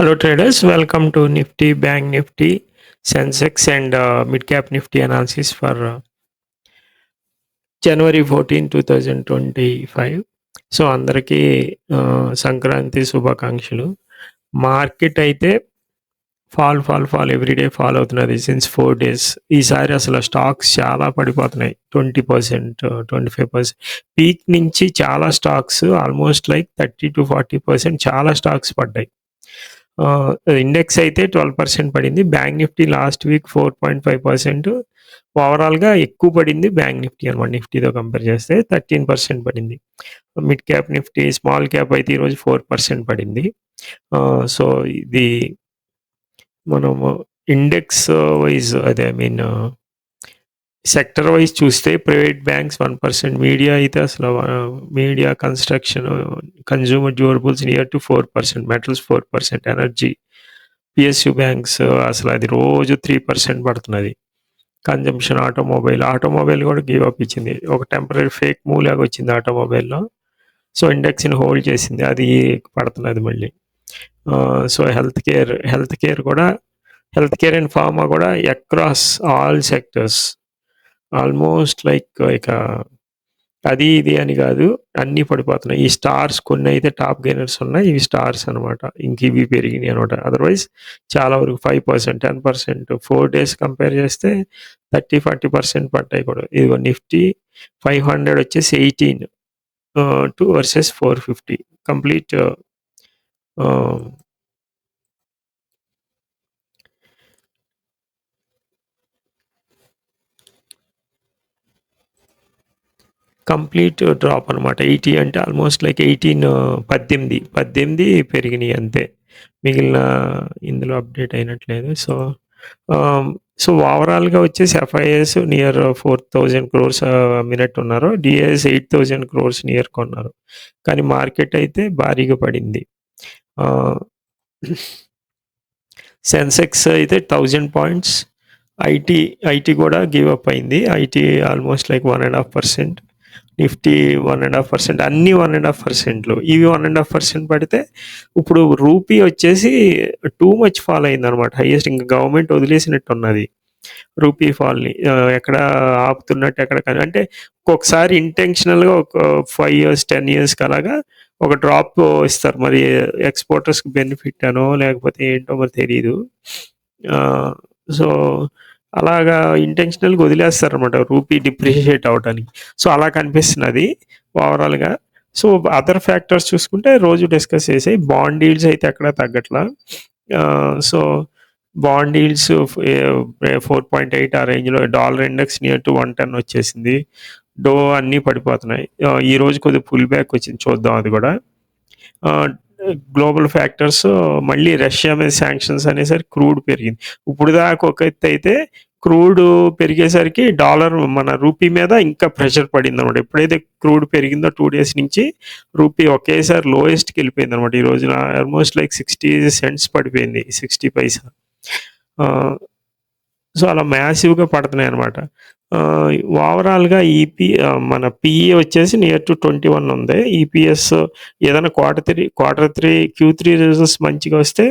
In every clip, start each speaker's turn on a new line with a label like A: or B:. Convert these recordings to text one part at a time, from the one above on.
A: Hello traders, welcome to Nifty, Bank Nifty, Sensex and Mid Cap Nifty analysis for January 14, 2025. So అందరికీ సంక్రాంతి శుభాకాంక్షలు. Market అయితే fall everyday fall అవుతున్నది since 4 days. ఈసారి అసలు stocks చాలా పడిపోతున్నాయి. 20%, 25%. పీక్ నుంచి చాలా స్టాక్స్ ఆల్మోస్ట్ లైక్ 30-40% చాలా స్టాక్స్ పడ్డాయి. ఇండెక్స్ అయితే 12% పడింది. Bank Nifty last week 4.5%. ఓవరాల్గా ఎక్కువ పడింది బ్యాంక్ నిఫ్టీ అనమాట. నిఫ్టీతో కంపేర్ చేస్తే 13% పడింది. Mid cap Nifty, small cap అయితే ఈరోజు 4% పడింది. సో ఇది మనము ఇండెక్స్ వైజ్ అదే సెక్టర్ వైజ్ చూస్తే ప్రైవేట్ బ్యాంక్స్ 1%, మీడియా అయితే అసలు media, construction, consumer durables near to 4%, metals 4%, energy, PSU banks అసలు అది రోజు 3% పడుతున్నది. కన్జంప్షన్, ఆటోమొబైల్ కూడా గివ్ అప్ ఇచ్చింది. ఒక టెంపరీ ఫేక్ మూవ్ లాగా వచ్చింది ఆటోమొబైల్లో. సో ఇండెక్స్ని హోల్డ్ చేసింది, అది పడుతున్నది మళ్ళీ. So health care and pharma కూడా across all sectors almost like ఇక అది ఇది అని కాదు, అన్నీ పడిపోతున్నాయి. ఈ స్టార్స్ కొన్ని అయితే టాప్ గెయినర్స్ ఉన్నాయి, ఇవి స్టార్స్ అనమాట. ఇంక ఇవి పెరిగినాయి అనమాట. అదర్వైజ్ చాలా వరకు 5%, 10%, 4 days కంపేర్ చేస్తే 30-40% పడ్డాయి కూడా. ఇదిగో నిఫ్టీ 500 వచ్చేసి 18 వర్సెస్ 450 కంప్లీట్. కంప్లీట్ డ్రాప్ అనమాట. 80 అంటే ఆల్మోస్ట్ లైక్ 18 పెరిగినాయి అంతే. మిగిలిన ఇందులో అప్డేట్ అయినట్లేదు. సో ఓవరాల్గా వచ్చేసి ఎఫ్ఐఎస్ నియర్ 4,000 crores మినట్ ఉన్నారు. డిఐఎస్ 8,000 crores నియర్ కొన్నారు. కానీ మార్కెట్ అయితే భారీగా పడింది. సెన్సెక్స్ అయితే 1000 points. ఐటీ కూడా గివ్ అప్ అయింది. IT almost like 1.5%. నిఫ్టీ 1.5%, అన్నీ 1.5%. ఇవి 1.5% పడితే ఇప్పుడు రూపీ వచ్చేసి టూ మచ్ ఫాల్ అయిందనమాట. హైయెస్ట్ ఇంకా గవర్నమెంట్ వదిలేసినట్టు ఉన్నది రూపీ ఫాల్ని. ఎక్కడ ఆపుతున్నట్టు ఎక్కడ కానీ అంటే ఒక్కొక్కసారి ఇంటెన్షనల్గా ఒక 5 years 10 yearsకి అలాగా ఒక డ్రాప్ ఇస్తారు. మరి ఎక్స్పోర్టర్స్కి బెనిఫిట్ అనో లేకపోతే ఏంటో మరి తెలియదు. సో అలాగా ఇంటెన్షనల్గా వదిలేస్తారనమాట రూపీ డిప్రిషియేట్ అవడానికి. సో అలా కనిపిస్తున్నది ఓవరాల్గా. సో అదర్ ఫ్యాక్టర్స్ చూసుకుంటే రోజు డిస్కస్ చేసాయి. బాండ్ డీల్స్ అయితే ఎక్కడ తగ్గట్లా. సో బాండ్ డీల్స్ 4.8 ఆ రేంజ్లో. డాలర్ ఇండెక్స్ నియర్ టు 110 వచ్చేసింది. డో అన్నీ పడిపోతున్నాయి. ఈ రోజు కొద్దిగా పుల్ బ్యాక్ వచ్చింది, చూద్దాం అది కూడా. గ్లోబల్ ఫ్యాక్టర్స్ మళ్ళీ రష్యా మీద శాంక్షన్స్ అనేసరికి క్రూడ్ పెరిగింది. ఇప్పుడు దాకా ఒక ఎత్తు అయితే క్రూడ్ పెరిగేసరికి డాలర్ మన రూపీ మీద ఇంకా ప్రెషర్ పడింది అనమాట. ఎప్పుడైతే క్రూడ్ పెరిగిందో 2 days నుంచి రూపీ ఒకేసారి లోయెస్ట్కి వెళ్ళిపోయింది అనమాట. ఈ రోజున ఆల్మోస్ట్ లైక్ 60 cents పడిపోయింది, 60 పైసా. సో అలా మ్యాసివ్గా పడుతున్నాయి అనమాట. ఓవరాల్గా మన పిఈ వచ్చేసి నియర్ టు 21 ఉంది. ఈపీఎస్ ఏదైనా Q3 రిజల్ట్స్ మంచిగా వస్తే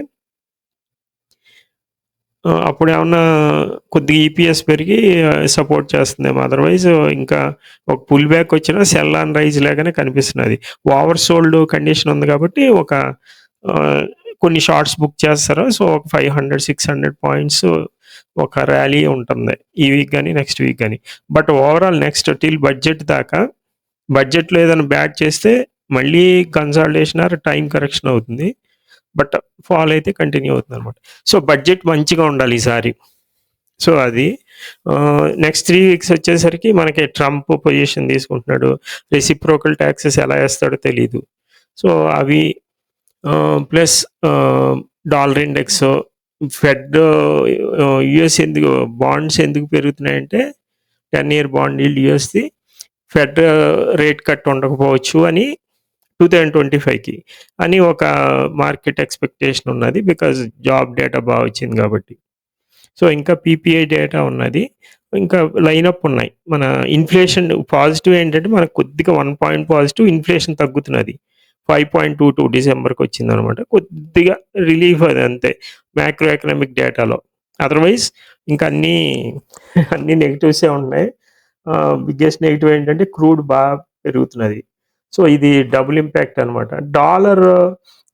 A: అప్పుడు ఏమన్నా కొద్దిగా ఈపీఎస్ పెరిగి సపోర్ట్ చేస్తుందేమో. అదర్వైజ్ ఇంకా ఒక పుల్ బ్యాక్ వచ్చినా సెల్ ఆన్ రైజ్ లాగానే కనిపిస్తున్నది. ఓవర్ సోల్డ్ కండిషన్ ఉంది కాబట్టి కొన్ని షార్ట్స్ బుక్ చేస్తారు. సో ఒక 500-600 points ఒక ర్యాలీ ఉంటుంది ఈ వీక్ కానీ నెక్స్ట్ వీక్ కానీ. But overall next till budget దాకా, బడ్జెట్లో ఏదైనా బ్యాట్ చేస్తే మళ్ళీ కన్సాలిడేషన్ ఆర్ టైం కరెక్షన్ అవుతుంది. బట్ ఫాల్ అయితే కంటిన్యూ అవుతుంది అనమాట. సో బడ్జెట్ మంచిగా ఉండాలి ఈసారి. సో అది నెక్స్ట్ 3 weeks వచ్చేసరికి మనకి ట్రంప్ పొజిషన్ తీసుకుంటున్నాడు. రెసిప్రోకల్ ట్యాక్సెస్ ఎలా వేస్తాడో తెలీదు. సో అవి plus dollar index, Fed, US bonds ఎందుకు పెరుగుతున్నాయంటే 10-year బాండ్ ఈల్డ్ యుఎస్ది ఫెడ్ రేట్ కట్ ఉండకపోవచ్చు అని 2025కి అని ఒక మార్కెట్ ఎక్స్పెక్టేషన్ ఉన్నది. బికాజ్ జాబ్ డేటా బాగా వచ్చింది కాబట్టి. సో ఇంకా పీపీఐ డేటా ఉన్నది, ఇంకా లైనప్ ఉన్నాయి. మన ఇన్ఫ్లేషన్ పాజిటివ్ ఏంటంటే మనకు కొద్దిగా 1 point పాజిటివ్, ఇన్ఫ్లేషన్ తగ్గుతున్నది. 5.22 డిసెంబర్కి వచ్చిందనమాట. కొద్దిగా రిలీఫ్ అది అంతే మ్యాక్రో ఎకనామిక్ డేటాలో. అదర్వైజ్ ఇంకా అన్ని నెగిటివ్సే ఉన్నాయి. బిగ్గెస్ట్ నెగిటివ్ ఏంటంటే క్రూడ్ బాగా పెరుగుతున్నది. సో ఇది డబుల్ ఇంపాక్ట్ అనమాట. డాలర్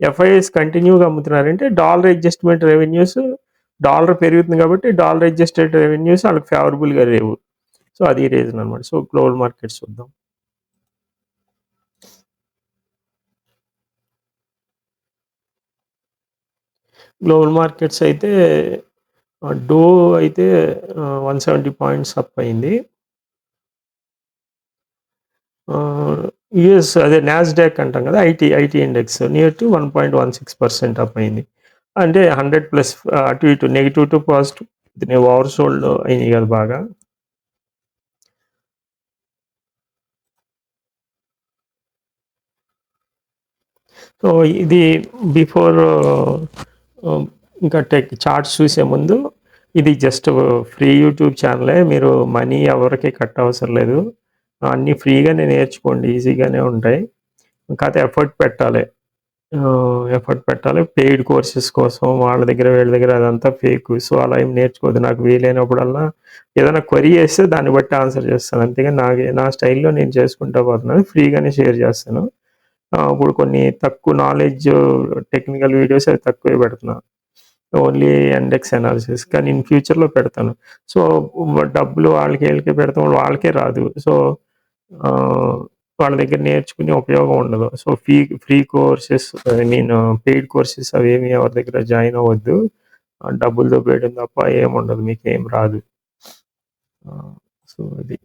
A: ఎఫ్ఐఎస్ కంటిన్యూగా అమ్ముతున్నారంటే డాలర్ అడ్జస్ట్మెంట్ రెవెన్యూస్ డాలర్ పెరుగుతుంది కాబట్టి డాలర్ అడ్జస్టెడ్ రెవెన్యూస్ వాళ్ళకి ఫేవరబుల్గా లేవు. సో అది రీజన్ అనమాట. సో గ్లోబల్ మార్కెట్స్ చూద్దాం. గ్లోబల్ మార్కెట్స్ అయితే డో అయితే 170 పాయింట్స్ అప్ అయింది. యుఎస్ అదే నాస్డాక్ అంటాం కదా, IT index near to 1.16% up అయింది. అంటే 100+ అటు ఇటు negative to positive over sold అయినాయి కదా బాగా. సో ఇది బిఫోర్ ఇంకా చార్ట్స్ చూసే ముందు ఇది జస్ట్ ఫ్రీ యూట్యూబ్ ఛానలే, మీరు మనీ ఎవరికి కట్ అవసరం లేదు, అన్నీ ఫ్రీగానే నేర్చుకోండి, ఈజీగానే ఉంటాయి. కాకపోతే ఎఫర్ట్ పెట్టాలి. పెయిడ్ కోర్సెస్ కోసం వాళ్ళ దగ్గర వీళ్ళ దగ్గర అదంతా ఫేక్. సో అలా ఏం నేర్చుకోవద్దు. నాకు వీలైనప్పుడల్లా ఏదైనా క్వరీ చేస్తే దాన్ని బట్టి ఆన్సర్ చేస్తాను, అంతేగాని నా స్టైల్లో నేను చేసుకుంటా పోతున్నాను, ఫ్రీగానే షేర్ చేస్తాను. ఇప్పుడు కొన్ని తక్కువ నాలెడ్జ్ టెక్నికల్ వీడియోస్ అవి తక్కువే పెడుతున్నా, ఓన్లీ ఇండెక్స్ అనాలిసిస్. కానీ ఇన్ ఫ్యూచర్లో పెడతాను. సో డబ్బులు వీళ్ళకే పెడతాం, వాళ్ళకే రాదు. సో వాళ్ళ దగ్గర నేర్చుకునే ఉపయోగం ఉండదు. So free courses, I mean paid courses అవేమి ఎవరి దగ్గర జాయిన్ అవ్వద్దు. డబ్బులతో పెట్టడం తప్ప ఏముండదు, మీకు ఏం రాదు. సో అది.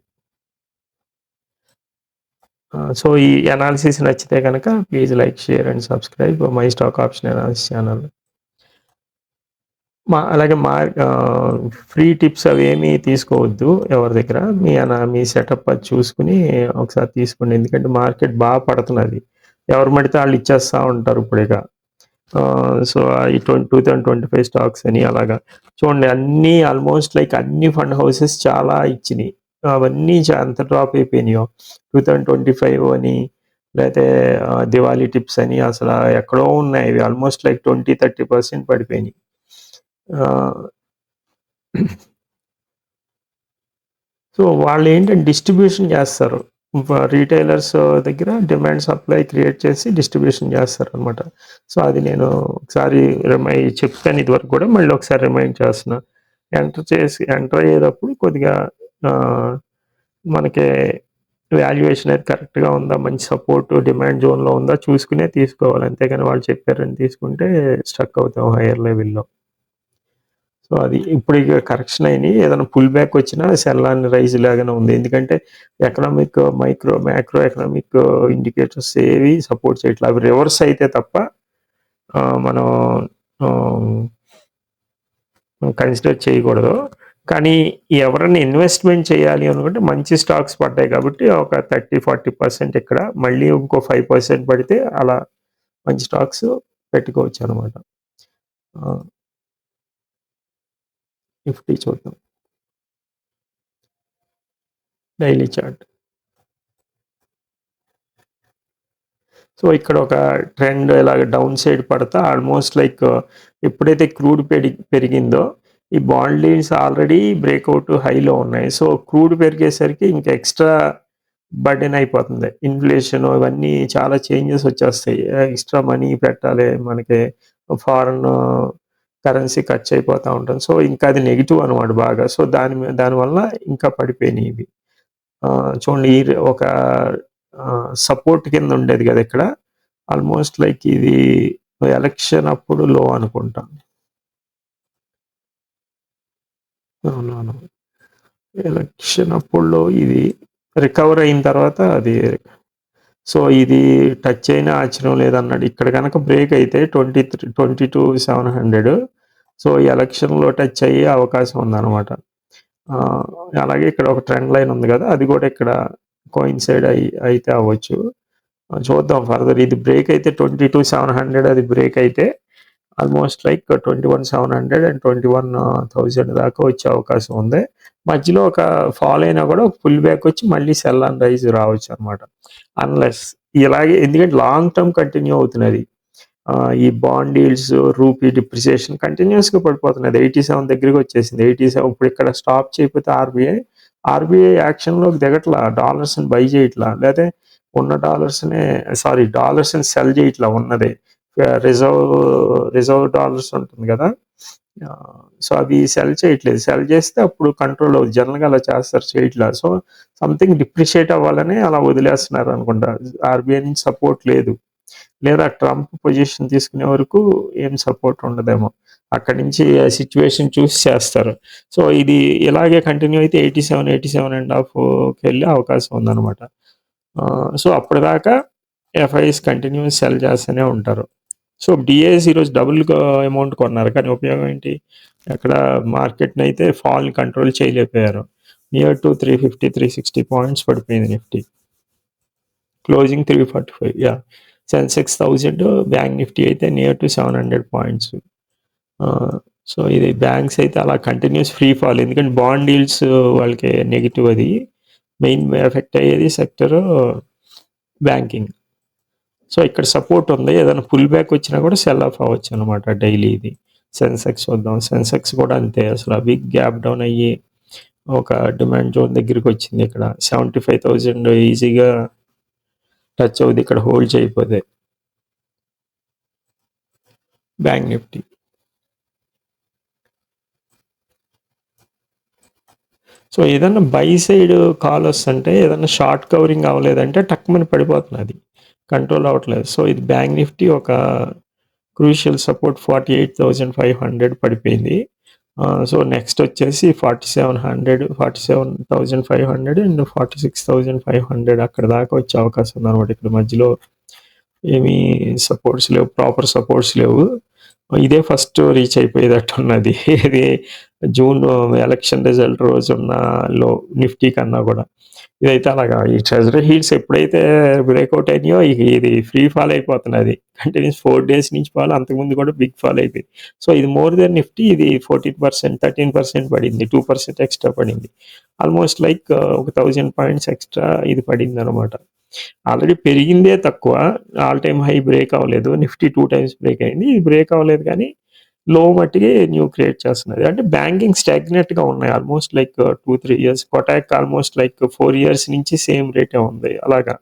A: సో ఈ అనాలిసిస్ నచ్చితే కనుక please like, share and subscribe my stock option analysis channel. అలాగే ఫ్రీ టిప్స్ అవేమీ తీసుకోవద్దు ఎవరి దగ్గర. మీ సెటప్ అది చూసుకుని ఒకసారి తీసుకోండి, ఎందుకంటే మార్కెట్ బాగా పడుతున్నది. ఎవరు పడితే వాళ్ళు ఇచ్చేస్తూ ఉంటారు ఇప్పుడు ఇక. సో ఈ 2025 స్టాక్స్ అని అలాగా చూడండి, అన్నీ ఆల్మోస్ట్ లైక్ అన్ని ఫండ్ హౌసెస్ చాలా ఇచ్చినాయి. అవన్నీ ఎంత డ్రాప్ అయిపోయినాయో. 2025 అని, లేకపోతే దివాళీ టిప్స్ అని అసలు ఎక్కడో ఉన్నాయి. ఇవి ఆల్మోస్ట్ లైక్ 20-30% పడిపోయినాయి. సో వాళ్ళు ఏంటంటే డిస్ట్రిబ్యూషన్ చేస్తారు, రీటైలర్స్ దగ్గర డిమాండ్ సప్లై క్రియేట్ చేసి డిస్ట్రిబ్యూషన్ చేస్తారు అనమాట. సో అది నేను ఒకసారి చెప్తాను ఇదివరకు కూడా, మళ్ళీ ఒకసారి రిమైండ్ చేస్తున్నా. ఎంటర్ అయ్యేటప్పుడు కొద్దిగా మనకి వాల్యుయేషన్ అయితే కరెక్ట్గా ఉందా, మంచి సపోర్ట్ డిమాండ్ జోన్లో ఉందా చూసుకునే తీసుకోవాలి, అంతేగాని వాళ్ళు చెప్పారని తీసుకుంటే స్ట్రక్ అవుతాం హైయర్ లెవెల్లో. సో అది ఇప్పుడు ఇక కరెక్షన్ అయినాయి. ఏదైనా పుల్ బ్యాక్ వచ్చినా సెల్ అండ్ రైజ్ లాగానే ఉంది, ఎందుకంటే ఎకనామిక్ మ్యాక్రో ఎకనామిక్ ఇండికేటర్స్ ఏవి సపోర్ట్ చేయట్లేదు. అవి రివర్స్ అయితే తప్ప మనం కన్సిడర్ చేయకూడదు. కానీ ఎవరైనా ఇన్వెస్ట్మెంట్ చేయాలి అనుకుంటే మంచి స్టాక్స్ పడ్డాయి కాబట్టి ఒక 30-40% ఇక్కడ, మళ్ళీ ఇంకో 5% పడితే అలా మంచి స్టాక్స్ పెట్టుకోవచ్చు అనమాట. నిఫ్టీ చూద్దాం, డైలీ చార్ట్. సో ఇక్కడ ఒక ట్రెండ్ ఇలాగ డౌన్ సైడ్ పడతా ఆల్మోస్ట్ లైక్ ఎప్పుడైతే క్రూడ్ పెరిగిందో ఈ బాండ్ లీడ్స్ ఆల్రెడీ బ్రేక్అవుట్ హైలో ఉన్నాయి. సో క్రూడ్ పెరిగేసరికి ఇంకా ఎక్స్ట్రా బర్డెన్ అయిపోతుంది. ఇన్ఫ్లేషన్ ఇవన్నీ చాలా చేంజెస్ వచ్చేస్తాయి. ఎక్స్ట్రా మనీ పెట్టాలి, మనకి ఫారెన్ కరెన్సీ ఖర్చు అయిపోతూ ఉంటుంది. సో ఇంకా అది నెగిటివ్ అనమాట బాగా. సో దానివల్ల ఇంకా పడిపోయినాయి ఇవి. చూడండి, ఒక సపోర్ట్ కింద ఉండేది కదా ఇక్కడ, ఆల్మోస్ట్ లైక్ ఇది ఎలక్షన్ అప్పుడు లో అనుకుంటా. అవునవును, ఎలక్షన్ అప్పుడు ఇది రికవర్ అయిన తర్వాత అది. సో ఇది టచ్ అయినా ఆశ్చర్యం లేదన్నాడు. ఇక్కడ కనుక బ్రేక్ అయితే 22,700. సో ఈ ఎలక్షన్లో టచ్ అయ్యే అవకాశం ఉందన్నమాట. అలాగే ఇక్కడ ఒక ట్రెండ్ లైన్ ఉంది కదా, అది కూడా ఇక్కడ కోయిన్సైడ్ అయితే అవ్వచ్చు. చూద్దాం ఫర్దర్. ఇది బ్రేక్ అయితే 22,700 అది బ్రేక్ అయితే ఆల్మోస్ట్ లైక్ 21,700 అండ్ 21,000 దాకా వచ్చే అవకాశం ఉంది. మధ్యలో ఒక ఫాల్ అయినా కూడా ఒక పుల్ బ్యాక్ వచ్చి మళ్ళీ సెల్ అండ్ రైజ్ రావచ్చు అనమాట. అన్లెస్ ఇలాగే ఎందుకంటే లాంగ్ టర్మ్ కంటిన్యూ అవుతున్నది. ఈ బాండ్ ఈల్డ్స్, రూపీ డిప్రిసియేషన్ కంటిన్యూస్‌గా పడిపోతున్నది. 87 దగ్గరికి వచ్చేసింది. 87 ఇప్పుడు ఇక్కడ స్టాప్ చేయకపోతే ఆర్బీఐ యాక్షన్‌లోకి దిగట్లా. డాలర్స్‌ని బై చేయట్లా. లేతే ఉన్న డాలర్స్‌ని సెల్ చేయట్లా ఉన్నదే. రిజర్వ్ రిజర్వ్ డాలర్స్ ఉంటుంది కదా! సో, అవి సెల్ చేయట్లేదు. సెల్ చేస్తే అప్పుడు కంట్రోల్ అవుద్ది. జనరల్‌గా అలా చేస్తారు, చేయట్లా. సో, సంథింగ్ డిప్రిషియేట్ అవ్వాలని అలా వదిలేస్తున్నారనుకుంటా. ఆర్బీఐ నుంచి సపోర్ట్ లేదు. లేదా ట్రంప్ పొజిషన్ తీసుకునే వరకు ఏం సపోర్ట్ ఉండదేమో. అక్కడి నుంచి ఆ సిట్యుయేషన్ చూసి చేస్తారు. సో, ఇది ఇలాగే కంటిన్యూ అయితే 87, 87.5కెళ్ళే అవకాశం ఉందనమాట. సో, అప్పటిదాకా ఎఫ్ఐస్ కంటిన్యూస్ సెల్ చేస్తూనే ఉంటారు. సో, డీఏఎస్ ఈరోజు డబుల్‌గా అమౌంట్ కొన్నారు. కానీ ఉపయోగం ఏంటి? ఎక్కడ మార్కెట్‌నయితే ఫాల్‌ని కంట్రోల్ చేయలేకపోయారు. నియర్ టు 350, 360 పాయింట్స్ పడిపోయింది Nifty. Closing 345 Sensex 1000, bank Nifty అయితే నియర్ టు 700 పాయింట్స్. సో, ఇది బ్యాంక్స్ అయితే అలా కంటిన్యూస్ ఫ్రీ ఫాల్. ఎందుకంటే బాండ్ డీల్స్ వాళ్ళకి నెగెటివ్ అది. మెయిన్ ఎఫెక్ట్ అయ్యేది సెక్టర్ బ్యాంకింగ్. సో, ఇక్కడ సపోర్ట్ ఉంది. ఏదైనా పుల్ బ్యాక్ వచ్చినా కూడా సెల్ ఆఫ్ అవ్వచ్చు అనమాట డైలీ ఇది. సెన్సెక్స్ చూద్దాం. సెన్సెక్స్ కూడా అంతే. అసలు బిగ్ గ్యాప్ డౌన్ అయ్యి ఒక డిమాండ్ జోన్ దగ్గరికి వచ్చింది. ఇక్కడ 75,000 ఈజీగా టచ్ అవుద్ది ఇక్కడ హోల్డ్ చేయకపోతే. Bank Nifty. సో, ఏదన్నా బై సైడ్ కాల్ వస్తుంటే ఏదన్నా షార్ట్ కవరింగ్ అవ్వలేదంటే టక్‌మని పడిపోతున్నది. కంట్రోల్ అవ్వట్లేదు. సో, ఇది బ్యాంక్ నిఫ్టీ ఒక క్రూషియల్ సపోర్ట్ 48,500 పడిపోయింది. సో, నెక్స్ట్ వచ్చేసి 4700, 47,500 అండ్ 46,500 అక్కడ దాకా వచ్చే అవకాశం ఉందనమాట. ఇక్కడ మధ్యలో ఏమీ సపోర్ట్స్ లేవు. ప్రాపర్ సపోర్ట్స్ లేవు. ఇదే ఫస్ట్ రీచ్ అయిపోయేటట్టున్నది. ఇది జూన్ ఎలక్షన్ రిజల్ట్ రోజున్న నిఫ్టీ కన్నా కూడా. ఇదైతే అలాగా ఈ ట్రెజరీ హీల్స్ ఎప్పుడైతే బ్రేక్అవుట్ అయినాయో ఇది ఫ్రీ ఫాల్ అయిపోతున్నది. కంటిన్యూస్ 4 డేస్ నుంచి ఫాల్, అంతకుముందు కూడా బిగ్ ఫాల్ అయిపోయింది. సో, ఇది మోర్ దెన్ నిఫ్టీ ఇది 14%, 13% పడింది. 2% ఎక్స్ట్రా పడింది. ఆల్మోస్ట్ లైక్ ఒక 1000 పాయింట్స్ ఎక్స్ట్రా ఇది పడిందనమాట. ఆల్రెడీ పెరిగిందే తక్కువ. ఆల్ టైమ్ హై బ్రేక్ అవ్వలేదు. నిఫ్టీ 2 టైమ్స్ బ్రేక్ అయింది. ఇది బ్రేక్ అవ్వలేదు కానీ లో మట్టికి న్యూ క్రియేట్ చేస్తున్నది. అంటే బ్యాంకింగ్ స్టాగ్నెట్‌గా ఉన్నాయి. Almost like 2, 3 years. Kotak almost like 4 years నుంచి సేమ్ రేటే ఉంది. అలాగా.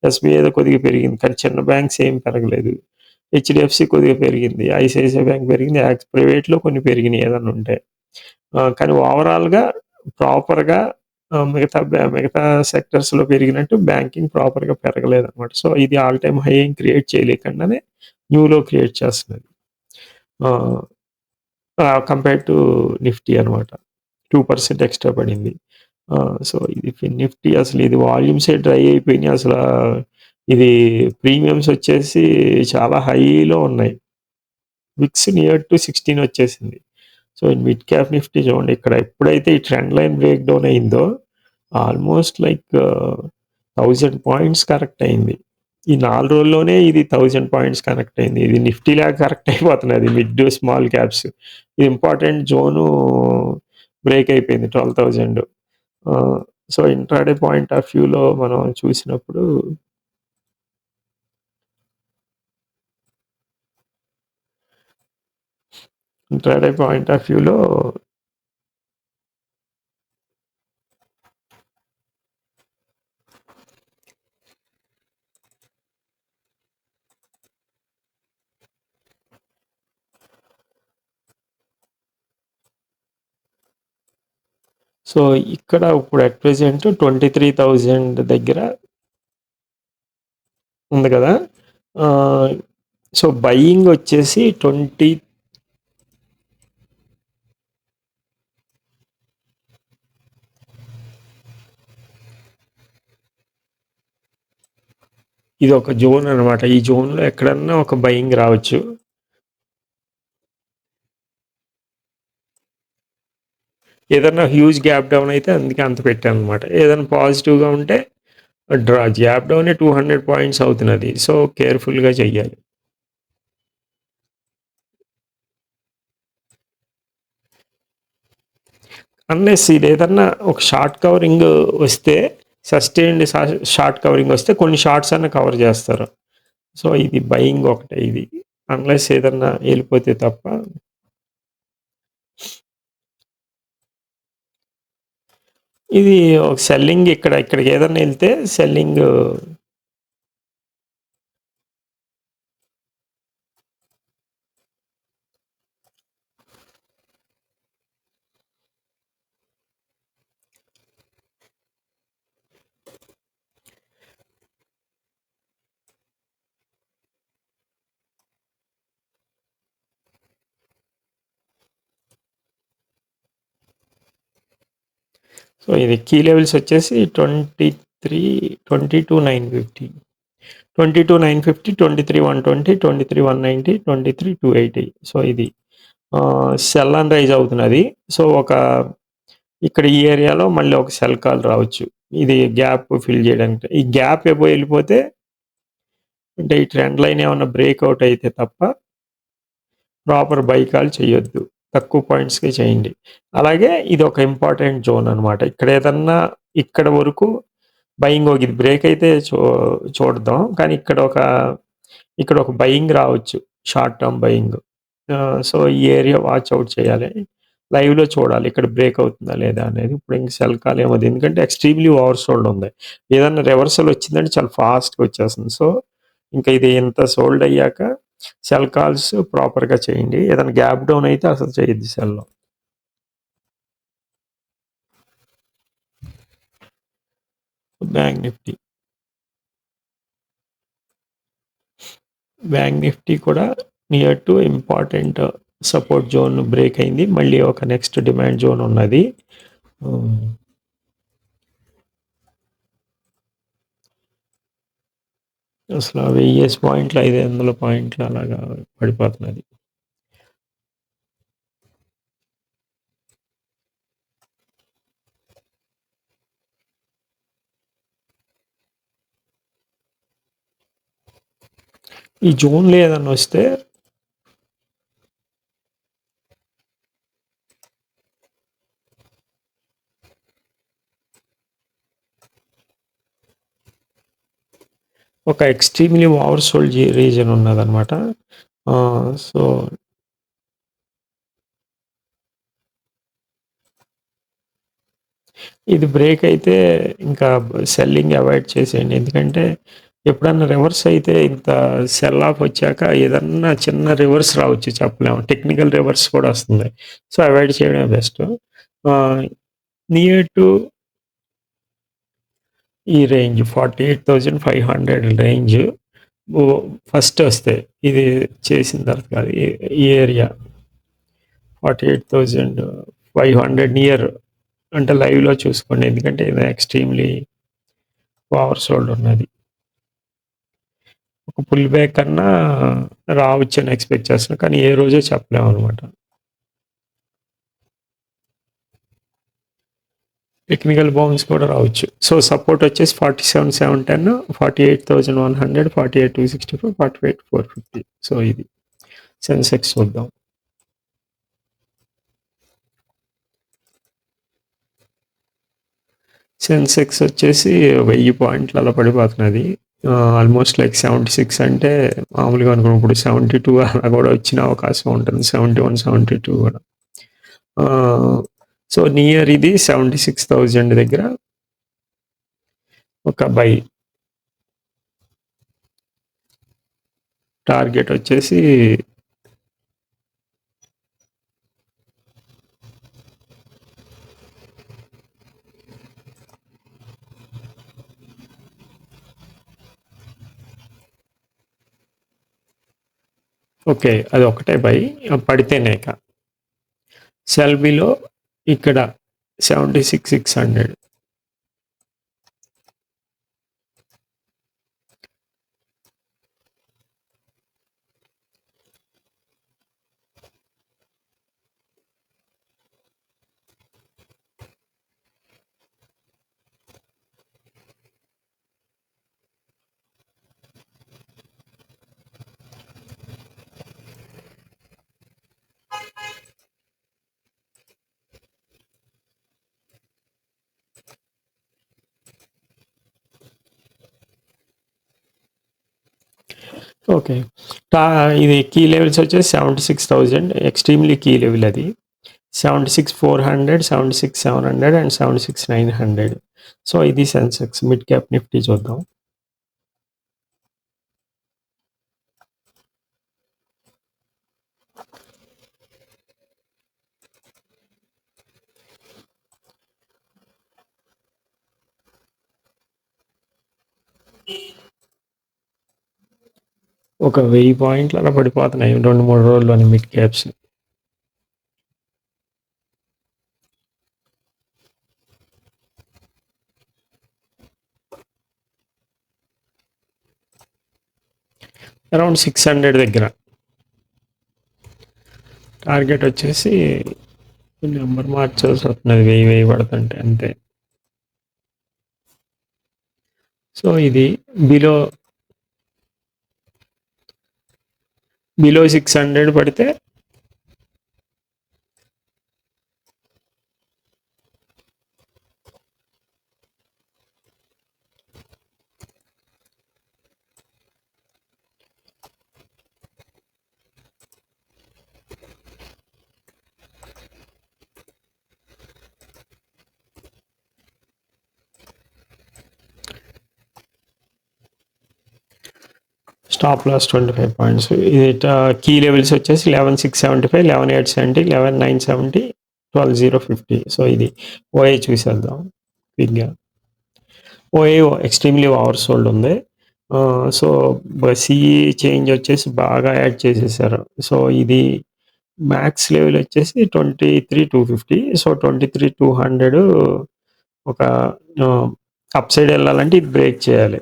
A: ఎస్‌బీఐ ఏదో కొద్దిగా పెరిగింది. కానీ చిన్న బ్యాంక్స్ ఏం పెరగలేదు. హెచ్‌డీఎఫ్‌సీ కొద్దిగా పెరిగింది. ఐసీఐసీఐ బ్యాంక్ పెరిగింది. ప్రైవేట్‌లో కొన్ని పెరిగినాయి ఏదన్నా ఉంటే. కానీ ఓవరాల్‌గా ప్రాపర్‌గా మిగతా సెక్టర్స్‌లో పెరిగినట్టు బ్యాంకింగ్ ప్రాపర్‌గా పెరగలేదనమాట. సో, ఇది ఆల్ టైమ్ హై ఏం క్రియేట్ చేయలేకుండానే న్యూలో క్రియేట్ చేస్తున్నది. కంపేర్డ్ టు నిఫ్టీ అనమాట. 2% ఎక్స్ట్రా పడింది. సో, ఇది నిఫ్టీ అసలు ఇది వాల్యూమ్సే డ్రై అయిపోయినాయి. ఇది ప్రీమియమ్స్ వచ్చేసి చాలా హైలో ఉన్నాయి. విక్స్ నియర్ టు 16 వచ్చేసింది. సో, మిడ్ క్యాప్ నిఫ్టీ చూడండి ఇక్కడ ఎప్పుడైతే ఈ ట్రెండ్ లైన్ బ్రేక్ డౌన్ అయిందో ఆల్మోస్ట్ లైక్ 1000 పాయింట్స్ కరెక్ట్ అయింది. ఈ 4 రోజుల్లోనే ఇది 1000 పాయింట్స్ కనెక్ట్ అయింది. ఇది నిఫ్టీలాగా కరెక్ట్ అయిపోతున్నది మిడ్, స్మాల్ క్యాప్స్. ఇది ఇంపార్టెంట్ జోను బ్రేక్ అయిపోయింది 12,000. సో, ఇంట్రాడే పాయింట్ ఆఫ్ వ్యూలో మనం చూసినప్పుడు ఇంట్రాడే పాయింట్ ఆఫ్ వ్యూలో సో, ఇక్కడ ఇప్పుడు అట్ ప్రెజెంట్ 23,000 దగ్గర ఉంది కదా! సో, బయింగ్ వచ్చేసి ఇది ఒక జోన్ అనమాట. ఈ జోన్‌లో ఎక్కడన్నా ఒక బయింగ్ రావచ్చు. ఏదన్నా హ్యూజ్ గ్యాప్ డౌన్ అయితే అందుకే అంత పెట్టాననమాట. ఏదైనా పాజిటివ్‌గా ఉంటే గ్యాప్ డౌనే 200 పాయింట్స్ అవుతున్నది. సో, కేర్‌ఫుల్‌గా చెయ్యాలి. అన్లెస్ ఇదేదన్నా ఒక షార్ట్ కవరింగ్ వస్తే సస్టైన్డ్ షార్ట్ కవరింగ్ వస్తే కొన్ని షార్ట్స్ అన్న కవర్ చేస్తారు. సో ఇది బయింగ్ ఒకటే ఇది. అన్లెస్ ఏదన్నా వెళ్ళిపోతే తప్ప ఇది ఒక సెల్లింగ్ ఇక్కడికి ఏదన్నా వెళ్తే సెల్లింగ్ సో ఇది కీ లెవెల్స్ వచ్చేసి 23 22,950 22,950 23,120 23,190 23,280. సో ఇది సెల్ అండ్ రైజ్ అవుతున్నది. సో ఇక్కడ ఈ ఏరియాలో మళ్ళీ ఒక సెల్ కాల్ రావచ్చు. ఇది గ్యాప్ ఫిల్ చేయడానికి. ఈ గ్యాప్ ఎబో వెళ్ళిపోతే అంటే ఈ ట్రెండ్ లైన్ ఏమన్నా బ్రేక్అవుట్ అయితే తప్ప ప్రాపర్ బై కాల్ చేయొద్దు. తక్కువ పాయింట్స్‌కే చేయండి. అలాగే ఇది ఒక ఇంపార్టెంట్ జోన్ అనమాట. ఇక్కడ వరకు బయింగ్ ఇది బ్రేక్ అయితే చూద్దాం. కానీ ఇక్కడ ఒక బయింగ్ రావచ్చు. Short term buying. సో ఈ ఏరియా వాచ్ ఔట్ చేయాలి. లైవ్‌లో చూడాలి. ఇక్కడ బ్రేక్ అవుతుందా లేదా అనేది. ఇప్పుడు ఇంక సెల్ కాల్ ఏమవుద్ది. ఎందుకంటే ఎక్స్‌ట్రీమ్‌లీ ఓవర్ సోల్డ్ ఉంది. ఏదన్నా రివర్సల్ వచ్చిందంటే చాలా ఫాస్ట్‌గా వచ్చేస్తుంది. సో ఇంకా ఇది ఇంత సోల్డ్ అయ్యాక సెల్ కాల్స్ ప్రాపర్‌గా చేయండి. ఏదైనా గ్యాప్ డౌన్ అయితే అసలు చేయొద్దు సెల్‌లో. బ్యాంక్ నిఫ్టీ కూడా near to important support zone break అయింది. మళ్ళీ ఒక నెక్స్ట్ డిమాండ్ జోన్ ఉన్నది. అసలు 1000 పాయింట్లు 500 పాయింట్లు అలాగా పడిపోతున్నది. ఈ జోన్లో ఏదన్నా వస్తే ఒక ఎక్స్ట్రీమ్లీ ఓవర్ సోల్డ్ రీజన్ ఉన్నదన్నమాట. సో ఇది బ్రేక్ అయితే ఇంకా సెల్లింగ్ అవాయిడ్ చేసేయండి. ఎందుకంటే ఎప్పుడన్నా రివర్స్ అయితే ఇంత సెల్ ఆఫ్ వచ్చాక ఏదన్నా చిన్న రివర్స్ రావచ్చు చెప్పలేము. టెక్నికల్ రివర్స్ కూడా వస్తుంది. సో అవాయిడ్ చేయడమే బెస్ట్. నియర్ టు ఈ రేంజ్ 48,500 రేంజ్ ఫస్ట్ వస్తే ఇది చేసిన తర్వాత కాదు ఈ ఏరియా 48,500 నియర్ అంటే లైవ్లో చూసుకోండి. ఎందుకంటే ఇది ఎక్స్ట్రీమ్లీ ఓవర్ సోల్డ్ ఉన్నది. ఒక పుల్ బ్యాక్ కన్నా రావచ్చని ఎక్స్పెక్ట్ చేస్తున్నాను. కానీ ఏ రోజో చెప్పలేము అనమాట. టెక్నికల్ బౌన్స్ కూడా రావచ్చు. సో సపోర్ట్ వచ్చేసి 47,710 48,100 48,264 48,450. సో ఇది సెన్సెక్స్ చూద్దాం. సెన్సెక్స్ వచ్చేసి 1000 పాయింట్లు అలా పడిపోతున్నది. ఆల్మోస్ట్ లైక్ 76 అంటే మామూలుగా అనుకున్నాం. ఇప్పుడు 72 అలా కూడా వచ్చిన అవకాశం ఉంటుంది. 71 72 కూడా. సో నియర్ ఇది 76,000 దగ్గర ఒక బై. టార్గెట్ వచ్చేసి ఓకే. అది ఒకటే బై పడితేనే ఇక. సెల్బీలో ఇక్కడ 76,600. ఓకే. టా ఇది కీ లెవెల్స్ వచ్చేసి 76,000 ఎక్స్‌ట్రీమ్‌లీ కీ లెవెల్ అది. 76,400, 76,700 అండ్ 76,900. సో, ఇది సెన్సెక్స్. మిడ్ క్యాప్ నిఫ్టీ చూద్దాం. ఒక 1000 పాయింట్లు అలా పడిపోతున్నాయి 2, 3 రోజుల్లోనే మిడ్ క్యాప్స్. అరౌండ్ 600 దగ్గర. టార్గెట్ వచ్చేసి నెంబర్ మార్చాల్సి వస్తున్నది 1000 పడుతుంటే అంతే. సో, ఇది బిలో 600 పడితే స్టాప్ లాస్ 25 పాయింట్స్. ఇది కీ లెవెల్స్ వచ్చేసి 11,675, 11,870, 11,970, 12,050. సో, ఇది ఓఏ చూసేద్దాం క్విక్గా. ఓఏ ఎక్స్ట్రీమ్లీ ఓవర్ సోల్డ్ ఉంది. సో, సిఈ చేంజ్ వచ్చేసి బాగా యాడ్ చేసేసారు. సో, ఇది మ్యాక్స్ లెవెల్ వచ్చేసి 23,250. సో, 23,200 ఒక అప్ సైడ్ వెళ్ళాలంటే ఇది బ్రేక్ చేయాలి.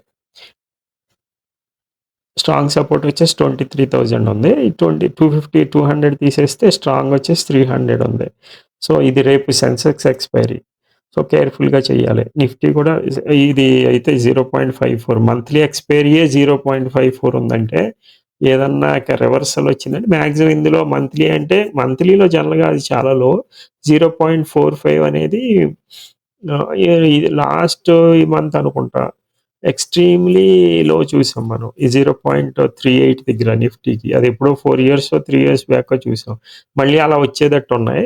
A: స్ట్రాంగ్ సపోర్ట్ వచ్చేసి 23,000 ఉంది. 250, 200 తీసేస్తే స్ట్రాంగ్ వచ్చేసి 300 ఉంది. సో, ఇది రేపు సెన్సెక్స్ ఎక్స్‌పైరీ. సో, కేర్‌ఫుల్‌గా చేయాలి. నిఫ్టీ కూడా ఇది అయితే 0.54 మంత్లీ ఎక్స్‌పైరీయే 0.54 ఉందంటే ఏదన్నా రివర్సల్ వచ్చిందంటే మాక్సిమం ఇందులో మంత్లీ అంటే మంత్లీలో జనరల్‌గా అది చాలా లో. 0.45 అనేది ఇది లాస్ట్ ఈ మంత్ అనుకుంటా. ఎక్స్‌ట్రీమ్‌లీ లో చూసాం మనం. ఈ 0.38 దగ్గర నిఫ్టీకి. అది ఎప్పుడో 4 ఇయర్సో, 3 ఇయర్స్ బ్యాకో చూసాం. మళ్ళీ అలా వచ్చేటట్టున్నాయి.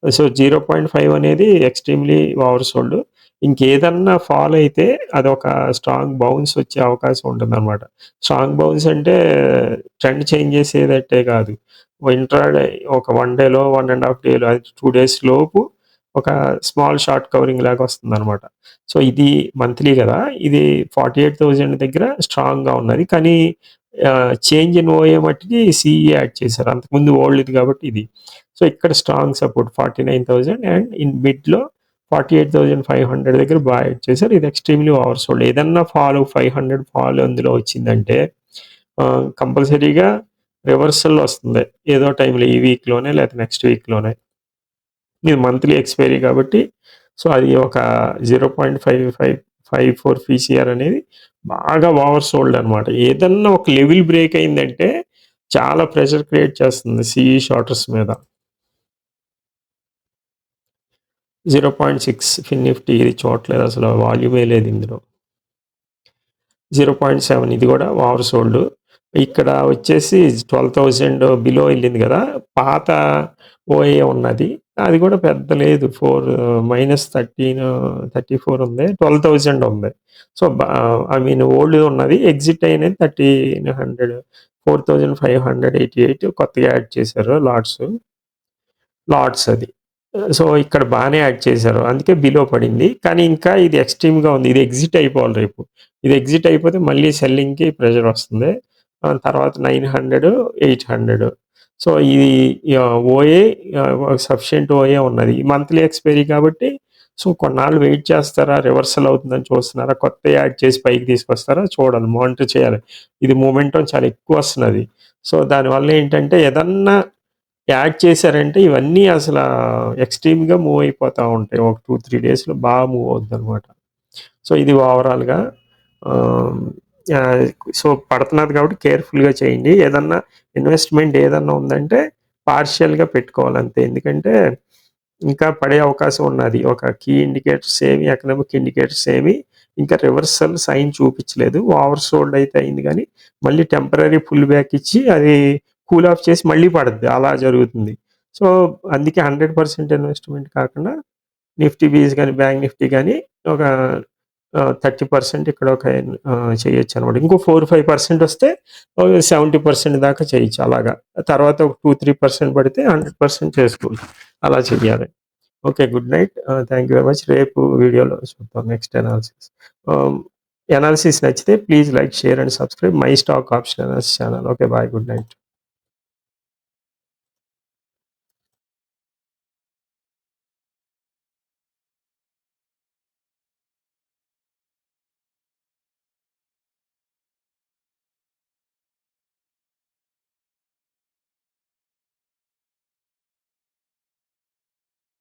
A: సో, 0.5 అనేది ఎక్స్‌ట్రీమ్‌లీ ఓవర్ సోల్డ్. ఇంకేదన్నా ఫాల్ అయితే అదొక స్ట్రాంగ్ బౌన్స్ వచ్చే అవకాశం ఉంటుందనమాట. స్ట్రాంగ్ బౌన్స్ అంటే ట్రెండ్ చేంజ్ చేసేదట్టే కాదు. ఇంట్రాడే ఒక 1 డేలో, 1 ½ డేలో, 2 డేస్ లోపు ఒక స్మాల్ షార్ట్ కవరింగ్ లాగా వస్తుందనమాట. సో, ఇది మంత్లీ గదా! ఇది 48,000 దగ్గర స్ట్రాంగ్‌గా ఉన్నది. కానీ చేంజ్ ఇన్ ఓఏ మట్టికి సీఈ యాడ్ చేశారు. అంతకుముందు ఓల్డ్‌ది కాబట్టి ఇది. సో, ఇక్కడ స్ట్రాంగ్ సపోర్ట్ 49,000 అండ్ ఇన్ మిడ్‌లో 48,500 దగ్గర యాడ్ చేశారు. ఇది ఎక్స్‌ట్రీమ్‌లీ ఓవర్ సోల్డ్. ఏదన్నా ఫాల్ 500 ఫాల్ అందులో వచ్చిందంటే కంపల్సరీగా రివర్సల్ వస్తుంది. ఏదో టైంలో ఈ వీక్‌లోనే లేకపోతే నెక్స్ట్ వీక్‌లోనే. ఇది మంత్లీ ఎక్స్‌పైరీ కాబట్టి సో, అది ఒక 0.5554 పీసీఆర్ అనేది బాగా ఓవర్ సోల్డ్ అనమాట. ఏదన్నా ఒక లెవెల్ బ్రేక్ అయిందంటే చాలా ప్రెషర్ క్రియేట్ చేస్తుంది సీఈ షార్టర్స్ మీద. 0.6 ఫిన్ నిఫ్టీ ఇది చూడట్లేదు అసలు వాల్యూమే లేదు ఇందులో. 0.7 ఇది కూడా ఓవర్ సోల్డ్. ఇక్కడ వచ్చేసి 12,000 బిలో ఎళ్ళింది గదా! పాత ఓఏ ఉన్నది. అది కూడా పెద్ద లేదు. -13, 34 ఉంది. 12,000 ఉంది. సో, ఐ మీన్ ఓల్డ్ ఉన్నది. ఎగ్జిట్ అయినది 1,300, 4,588 కొత్తగా యాడ్ చేశారు లాట్స్ అది. సో, ఇక్కడ బానే యాడ్ చేశారు. అందుకే బిలో పడింది. కానీ ఇంకా ఇది ఎక్స్‌ట్రీమ్‌గా ఉంది. ఇది ఎగ్జిట్ అయిపోవాలి రేపు. ఇది ఎగ్జిట్ అయిపోతే మళ్ళీ సెల్లింగ్‌కి ప్రెషర్ వస్తుంది. తర్వాత 900, 800. సో, ఇది ఓఏ సఫిషియంట్ ఓఏ ఉన్నది. మంత్లీ ఎక్స్‌పైరీ కాబట్టి సో, కొన్నాళ్ళు వెయిట్ చేస్తారా? రివర్సల్ అవుతుందని చూస్తున్నారా? కొత్తయి యాడ్ చేసి పైకి తీసుకొస్తారా? చూడాలి. మానిటర్ చేయాలి. ఇది మొమెంటం చాలా ఎక్కువ వస్తున్నది. సో, దానివల్ల ఏంటంటే ఏదన్నా యాడ్ చేశారంటే ఇవన్నీ అసలా ఎక్స్‌ట్రీమ్‌గా మూవ్ అయిపోతా ఉంటాయి. ఒక 2, 3 డేస్‌లో బాగా మూవ్ అవుద్దనమాట. సో, ఇది ఓవరాల్‌గా ఆహ్, ఆహ్, సో, పడుతున్నది కాబట్టి కేర్‌ఫుల్‌గా చేయండి. ఏదన్నా ఇన్వెస్ట్‌మెంట్ ఏదన్నా ఉందంటే పార్షియల్‌గా పెట్టుకోవాలంతే. ఎందుకంటే ఇంకా పడే అవకాశం ఉన్నది. ఒక కీ ఇండికేటర్స్ ఏమి, ఎకనామిక్ ఇండికేటర్స్ ఏమి ఇంకా రివర్సల్ సైన్ చూపించలేదు. ఓవర్ సోల్డ్ అయితే అయింది కానీ మళ్ళీ టెంపరరీ పుల్ బ్యాక్ ఇచ్చి అది కూల్ ఆఫ్ చేసి మళ్ళీ పడుద్ది. అలా జరుగుతుంది. సో, అందుకే 100% ఇన్వెస్ట్‌మెంట్ కాకుండా నిఫ్టీ బీస్ గాని, బ్యాంక్ నిఫ్టీ గాని ఒక 30% ఇక్కడ ఒక చేయొచ్చనమాట. ఇంకో 4, 5% వస్తే 70% దాకా చేయొచ్చు అలాగా. తర్వాత ఒక 2, 3% పడితే 100% చేసుకోవచ్చు. అలా చెయ్యాలి. Okay. Good night. Thank you very much. రేపు వీడియోలో చూద్దాం నెక్స్ట్ అనాలిసిస్. అనాలిసిస్ నచ్చితే please like, share and subscribe my stock option analysis channel. Okay. Bye. Good night.